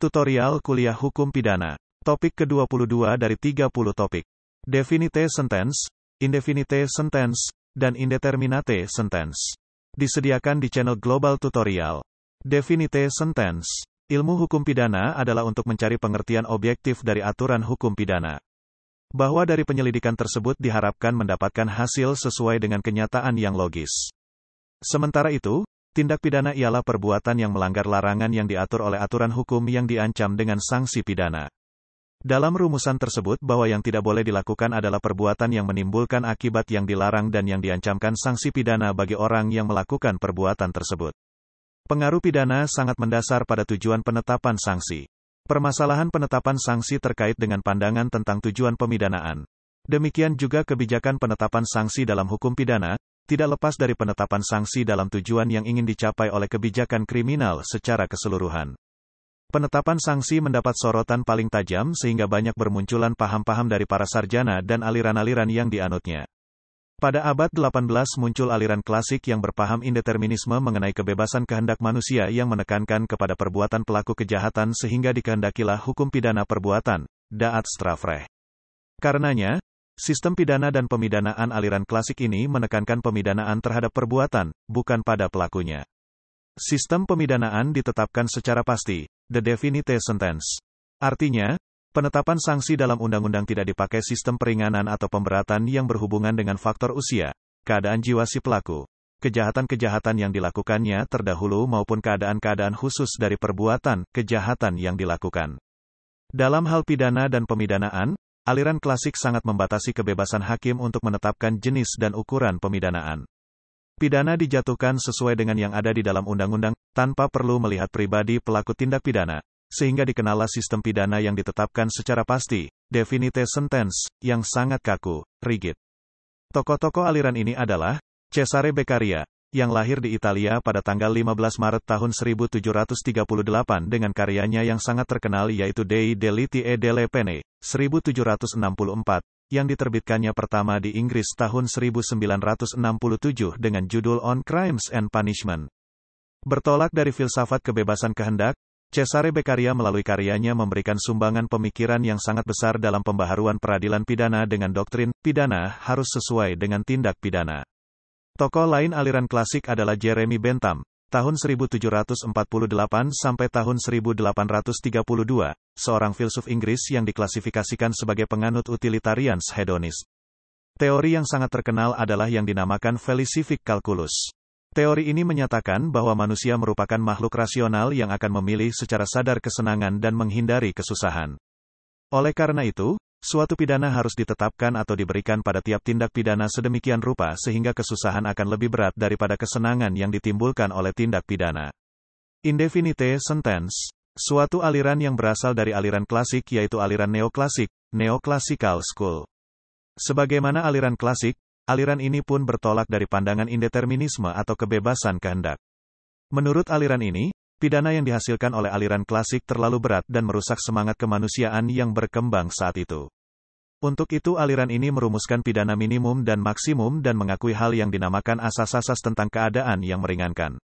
Tutorial Kuliah Hukum Pidana. Topik ke-22 dari 30 topik. Definite sentence, indefinite sentence, dan indeterminate sentence. Disediakan di channel Global Tutorial. Definite sentence. Ilmu hukum pidana adalah untuk mencari pengertian objektif dari aturan hukum pidana. Bahwa dari penyelidikan tersebut diharapkan mendapatkan hasil sesuai dengan kenyataan yang logis. Sementara itu, tindak pidana ialah perbuatan yang melanggar larangan yang diatur oleh aturan hukum yang diancam dengan sanksi pidana. Dalam rumusan tersebut bahwa yang tidak boleh dilakukan adalah perbuatan yang menimbulkan akibat yang dilarang dan yang diancamkan sanksi pidana bagi orang yang melakukan perbuatan tersebut. Pengaruh pidana sangat mendasar pada tujuan penetapan sanksi. Permasalahan penetapan sanksi terkait dengan pandangan tentang tujuan pemidanaan. Demikian juga kebijakan penetapan sanksi dalam hukum pidana, tidak lepas dari penetapan sanksi dalam tujuan yang ingin dicapai oleh kebijakan kriminal secara keseluruhan. Penetapan sanksi mendapat sorotan paling tajam sehingga banyak bermunculan paham-paham dari para sarjana dan aliran-aliran yang dianutnya. Pada abad 18 muncul aliran klasik yang berpaham indeterminisme mengenai kebebasan kehendak manusia yang menekankan kepada perbuatan pelaku kejahatan sehingga dikehendakilah hukum pidana perbuatan, daad strafrecht. Karenanya, sistem pidana dan pemidanaan aliran klasik ini menekankan pemidanaan terhadap perbuatan, bukan pada pelakunya. Sistem pemidanaan ditetapkan secara pasti, the definite sentence. Artinya, penetapan sanksi dalam undang-undang tidak dipakai sistem peringanan atau pemberatan yang berhubungan dengan faktor usia, keadaan jiwa si pelaku, kejahatan-kejahatan yang dilakukannya terdahulu maupun keadaan-keadaan khusus dari perbuatan, kejahatan yang dilakukan. Dalam hal pidana dan pemidanaan, aliran klasik sangat membatasi kebebasan hakim untuk menetapkan jenis dan ukuran pemidanaan. Pidana dijatuhkan sesuai dengan yang ada di dalam undang-undang, tanpa perlu melihat pribadi pelaku tindak pidana, sehingga dikenallah sistem pidana yang ditetapkan secara pasti, definite sentence, yang sangat kaku, rigid. Tokoh-tokoh aliran ini adalah Cesare Beccaria, yang lahir di Italia pada tanggal 15 Maret tahun 1738 dengan karyanya yang sangat terkenal yaitu Dei delitti e delle pene, 1764, yang diterbitkannya pertama di Inggris tahun 1967 dengan judul On Crimes and Punishment. Bertolak dari filsafat kebebasan kehendak, Cesare Beccaria melalui karyanya memberikan sumbangan pemikiran yang sangat besar dalam pembaharuan peradilan pidana dengan doktrin, pidana harus sesuai dengan tindak pidana. Tokoh lain aliran klasik adalah Jeremy Bentham, tahun 1748 sampai tahun 1832, seorang filsuf Inggris yang diklasifikasikan sebagai penganut utilitarians hedonist. Teori yang sangat terkenal adalah yang dinamakan felicific calculus. Teori ini menyatakan bahwa manusia merupakan makhluk rasional yang akan memilih secara sadar kesenangan dan menghindari kesusahan. Oleh karena itu, suatu pidana harus ditetapkan atau diberikan pada tiap tindak pidana sedemikian rupa sehingga kesusahan akan lebih berat daripada kesenangan yang ditimbulkan oleh tindak pidana. Indefinite sentence. Suatu aliran yang berasal dari aliran klasik yaitu aliran neoklasik, neoclassical school. Sebagaimana aliran klasik, aliran ini pun bertolak dari pandangan indeterminisme atau kebebasan kehendak. Menurut aliran ini, pidana yang dihasilkan oleh aliran klasik terlalu berat dan merusak semangat kemanusiaan yang berkembang saat itu. Untuk itu aliran ini merumuskan pidana minimum dan maksimum dan mengakui hal yang dinamakan asas-asas tentang keadaan yang meringankan.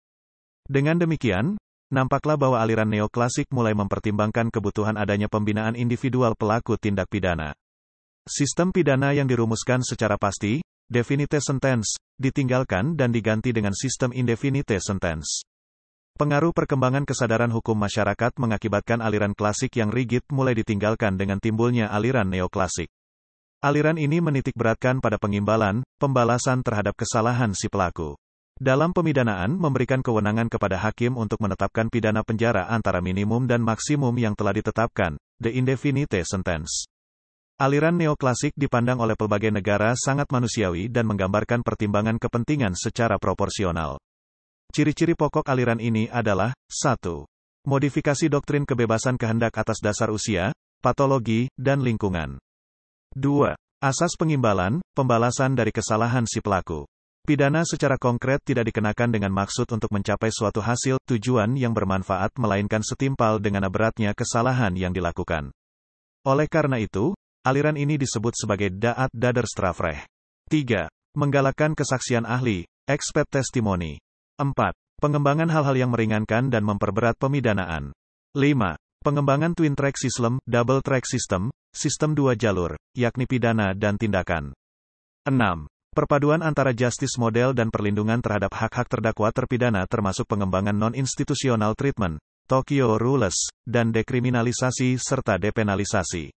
Dengan demikian, nampaklah bahwa aliran neoklasik mulai mempertimbangkan kebutuhan adanya pembinaan individual pelaku tindak pidana. Sistem pidana yang dirumuskan secara pasti, definite sentence, ditinggalkan dan diganti dengan sistem indefinite sentence. Pengaruh perkembangan kesadaran hukum masyarakat mengakibatkan aliran klasik yang rigid mulai ditinggalkan dengan timbulnya aliran neoklasik. Aliran ini menitikberatkan pada pengimbalan, pembalasan terhadap kesalahan si pelaku. Dalam pemidanaan memberikan kewenangan kepada hakim untuk menetapkan pidana penjara antara minimum dan maksimum yang telah ditetapkan, the indefinite sentence. Aliran neoklasik dipandang oleh pelbagai negara sangat manusiawi dan menggambarkan pertimbangan kepentingan secara proporsional. Ciri-ciri pokok aliran ini adalah 1. Modifikasi doktrin kebebasan kehendak atas dasar usia, patologi, dan lingkungan. 2. Asas pengimbalan, pembalasan dari kesalahan si pelaku. Pidana secara konkret tidak dikenakan dengan maksud untuk mencapai suatu hasil, tujuan yang bermanfaat melainkan setimpal dengan beratnya kesalahan yang dilakukan. Oleh karena itu, aliran ini disebut sebagai Daad Daderstrafrecht. 3. Menggalakkan kesaksian ahli, expert testimony. 4. Pengembangan hal-hal yang meringankan dan memperberat pemidanaan. 5. Pengembangan twin track system, double track system, sistem dua jalur, yakni pidana dan tindakan. 6. Perpaduan antara justice model dan perlindungan terhadap hak-hak terdakwa terpidana termasuk pengembangan non-institutional treatment, Tokyo Rules, dan dekriminalisasi serta depenalisasi.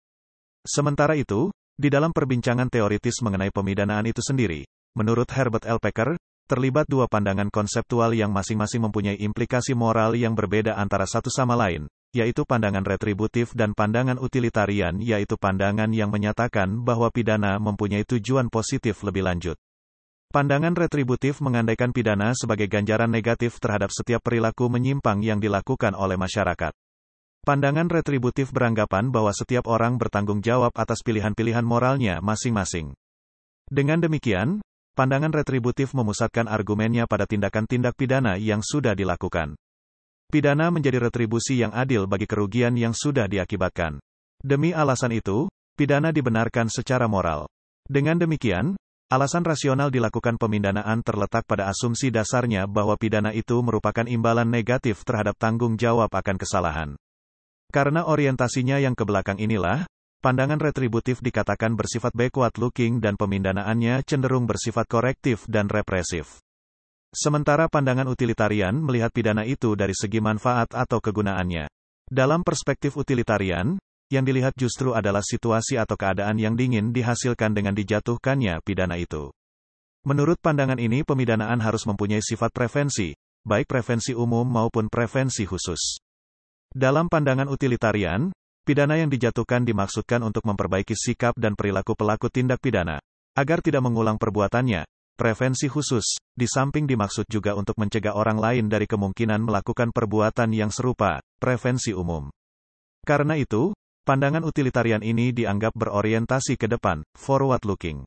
Sementara itu, di dalam perbincangan teoritis mengenai pemidanaan itu sendiri, menurut Herbert L. Packer, terlibat dua pandangan konseptual yang masing-masing mempunyai implikasi moral yang berbeda antara satu sama lain, yaitu pandangan retributif dan pandangan utilitarian, yaitu pandangan yang menyatakan bahwa pidana mempunyai tujuan positif lebih lanjut. Pandangan retributif mengandaikan pidana sebagai ganjaran negatif terhadap setiap perilaku menyimpang yang dilakukan oleh masyarakat. Pandangan retributif beranggapan bahwa setiap orang bertanggung jawab atas pilihan-pilihan moralnya masing-masing. Dengan demikian, pandangan retributif memusatkan argumennya pada tindakan-tindak pidana yang sudah dilakukan. Pidana menjadi retribusi yang adil bagi kerugian yang sudah diakibatkan. Demi alasan itu, pidana dibenarkan secara moral. Dengan demikian, alasan rasional dilakukan pemindanaan terletak pada asumsi dasarnya bahwa pidana itu merupakan imbalan negatif terhadap tanggung jawab akan kesalahan. Karena orientasinya yang ke belakang inilah, pandangan retributif dikatakan bersifat backward-looking dan pemindanaannya cenderung bersifat korektif dan represif. Sementara pandangan utilitarian melihat pidana itu dari segi manfaat atau kegunaannya. Dalam perspektif utilitarian, yang dilihat justru adalah situasi atau keadaan yang dingin dihasilkan dengan dijatuhkannya pidana itu. Menurut pandangan ini pemidanaan harus mempunyai sifat prevensi, baik prevensi umum maupun prevensi khusus. Dalam pandangan utilitarian, pidana yang dijatuhkan dimaksudkan untuk memperbaiki sikap dan perilaku pelaku tindak pidana, agar tidak mengulang perbuatannya. Prevensi khusus, di samping dimaksud juga untuk mencegah orang lain dari kemungkinan melakukan perbuatan yang serupa, prevensi umum. Karena itu, pandangan utilitarian ini dianggap berorientasi ke depan, forward-looking.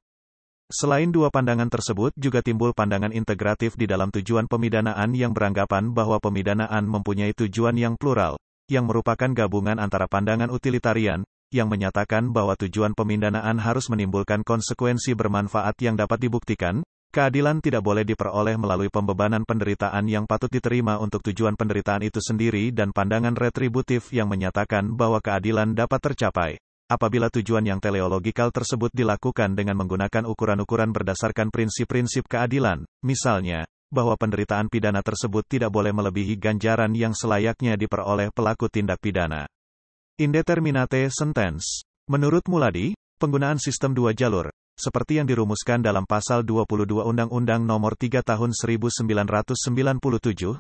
Selain dua pandangan tersebut juga timbul pandangan integratif di dalam tujuan pemidanaan yang beranggapan bahwa pemidanaan mempunyai tujuan yang plural, yang merupakan gabungan antara pandangan utilitarian, yang menyatakan bahwa tujuan pemindanaan harus menimbulkan konsekuensi bermanfaat yang dapat dibuktikan, keadilan tidak boleh diperoleh melalui pembebanan penderitaan yang patut diterima untuk tujuan penderitaan itu sendiri, dan pandangan retributif yang menyatakan bahwa keadilan dapat tercapai apabila tujuan yang teleologikal tersebut dilakukan dengan menggunakan ukuran-ukuran berdasarkan prinsip-prinsip keadilan, misalnya, bahwa penderitaan pidana tersebut tidak boleh melebihi ganjaran yang selayaknya diperoleh pelaku tindak pidana. Indeterminate sentence. Menurut Muladi, penggunaan sistem dua jalur, seperti yang dirumuskan dalam pasal 22 Undang-Undang Nomor 3 Tahun 1997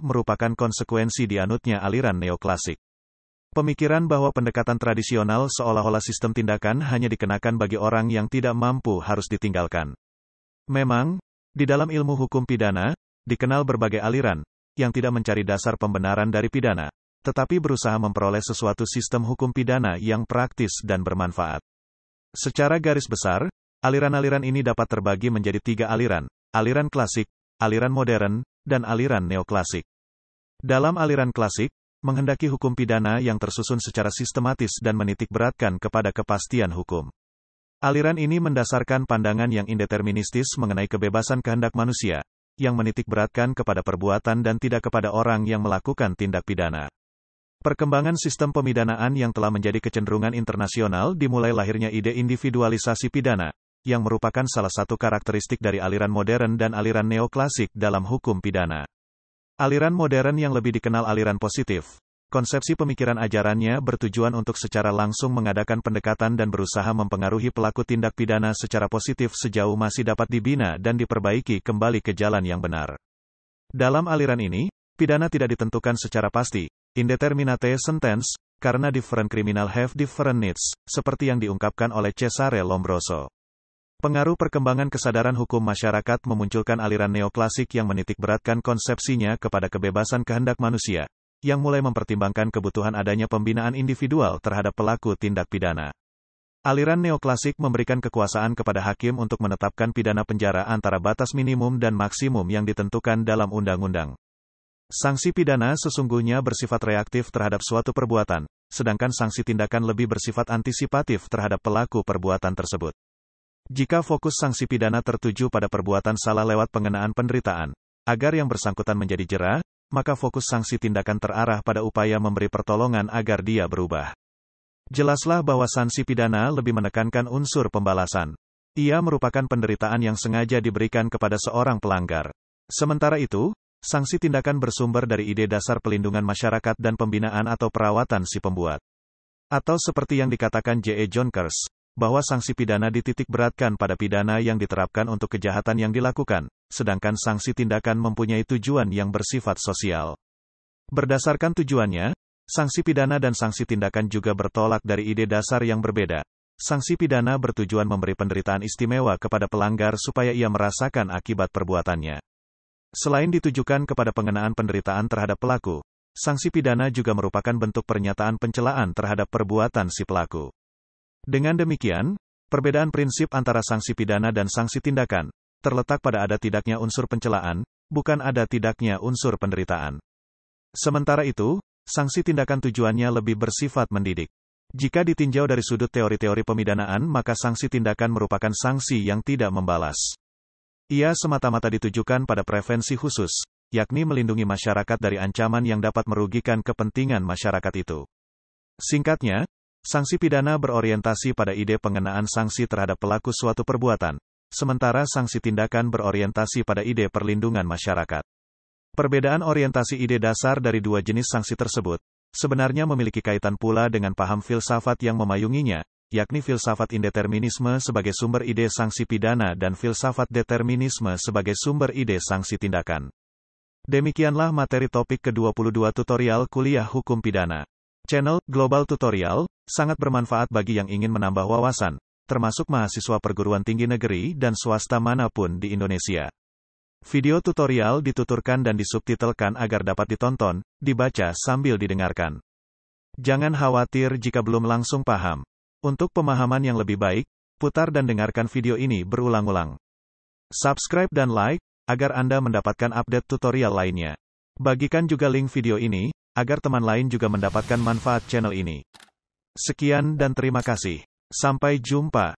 merupakan konsekuensi dianutnya aliran neoklasik. Pemikiran bahwa pendekatan tradisional seolah-olah sistem tindakan hanya dikenakan bagi orang yang tidak mampu harus ditinggalkan. Memang, di dalam ilmu hukum pidana, dikenal berbagai aliran, yang tidak mencari dasar pembenaran dari pidana, tetapi berusaha memperoleh sesuatu sistem hukum pidana yang praktis dan bermanfaat. Secara garis besar, aliran-aliran ini dapat terbagi menjadi tiga aliran, aliran klasik, aliran modern, dan aliran neoklasik. Dalam aliran klasik, menghendaki hukum pidana yang tersusun secara sistematis dan menitikberatkan kepada kepastian hukum. Aliran ini mendasarkan pandangan yang indeterministis mengenai kebebasan kehendak manusia, yang menitikberatkan kepada perbuatan dan tidak kepada orang yang melakukan tindak pidana. Perkembangan sistem pemidanaan yang telah menjadi kecenderungan internasional dimulai lahirnya ide individualisasi pidana, yang merupakan salah satu karakteristik dari aliran modern dan aliran neoklasik dalam hukum pidana. Aliran modern yang lebih dikenal aliran positif, konsepsi pemikiran ajarannya bertujuan untuk secara langsung mengadakan pendekatan dan berusaha mempengaruhi pelaku tindak pidana secara positif sejauh masih dapat dibina dan diperbaiki kembali ke jalan yang benar. Dalam aliran ini, pidana tidak ditentukan secara pasti, indeterminate sentence, karena different criminal have different needs, seperti yang diungkapkan oleh Cesare Lombroso. Pengaruh perkembangan kesadaran hukum masyarakat memunculkan aliran neoklasik yang menitikberatkan konsepsinya kepada kebebasan kehendak manusia, yang mulai mempertimbangkan kebutuhan adanya pembinaan individual terhadap pelaku tindak pidana. Aliran neoklasik memberikan kekuasaan kepada hakim untuk menetapkan pidana penjara antara batas minimum dan maksimum yang ditentukan dalam undang-undang. Sanksi pidana sesungguhnya bersifat reaktif terhadap suatu perbuatan, sedangkan sanksi tindakan lebih bersifat antisipatif terhadap pelaku perbuatan tersebut. Jika fokus sanksi pidana tertuju pada perbuatan salah lewat pengenaan penderitaan, agar yang bersangkutan menjadi jera, maka fokus sanksi tindakan terarah pada upaya memberi pertolongan agar dia berubah. Jelaslah bahwa sanksi pidana lebih menekankan unsur pembalasan. Ia merupakan penderitaan yang sengaja diberikan kepada seorang pelanggar. Sementara itu, sanksi tindakan bersumber dari ide dasar pelindungan masyarakat dan pembinaan atau perawatan si pembuat. Atau seperti yang dikatakan J.E. Jonkers, bahwa sanksi pidana dititik beratkan pada pidana yang diterapkan untuk kejahatan yang dilakukan, sedangkan sanksi tindakan mempunyai tujuan yang bersifat sosial. Berdasarkan tujuannya, sanksi pidana dan sanksi tindakan juga bertolak dari ide dasar yang berbeda. Sanksi pidana bertujuan memberi penderitaan istimewa kepada pelanggar supaya ia merasakan akibat perbuatannya. Selain ditujukan kepada pengenaan penderitaan terhadap pelaku, sanksi pidana juga merupakan bentuk pernyataan pencelaan terhadap perbuatan si pelaku. Dengan demikian, perbedaan prinsip antara sanksi pidana dan sanksi tindakan terletak pada ada tidaknya unsur pencelaan, bukan ada tidaknya unsur penderitaan. Sementara itu, sanksi tindakan tujuannya lebih bersifat mendidik. Jika ditinjau dari sudut teori-teori pemidanaan, maka sanksi tindakan merupakan sanksi yang tidak membalas. Ia semata-mata ditujukan pada prevensi khusus, yakni melindungi masyarakat dari ancaman yang dapat merugikan kepentingan masyarakat itu. Singkatnya, sanksi pidana berorientasi pada ide pengenaan sanksi terhadap pelaku suatu perbuatan, sementara sanksi tindakan berorientasi pada ide perlindungan masyarakat. Perbedaan orientasi ide dasar dari dua jenis sanksi tersebut sebenarnya memiliki kaitan pula dengan paham filsafat yang memayunginya, yakni filsafat indeterminisme sebagai sumber ide sanksi pidana dan filsafat determinisme sebagai sumber ide sanksi tindakan. Demikianlah materi topik ke-22 tutorial kuliah hukum pidana. Channel Global Tutorial sangat bermanfaat bagi yang ingin menambah wawasan, termasuk mahasiswa perguruan tinggi negeri dan swasta manapun di Indonesia. Video tutorial dituturkan dan disubtitelkan agar dapat ditonton, dibaca sambil didengarkan. Jangan khawatir jika belum langsung paham. Untuk pemahaman yang lebih baik, putar dan dengarkan video ini berulang-ulang. Subscribe dan like, agar Anda mendapatkan update tutorial lainnya. Bagikan juga link video ini, agar teman lain juga mendapatkan manfaat channel ini. Sekian dan terima kasih. Sampai jumpa.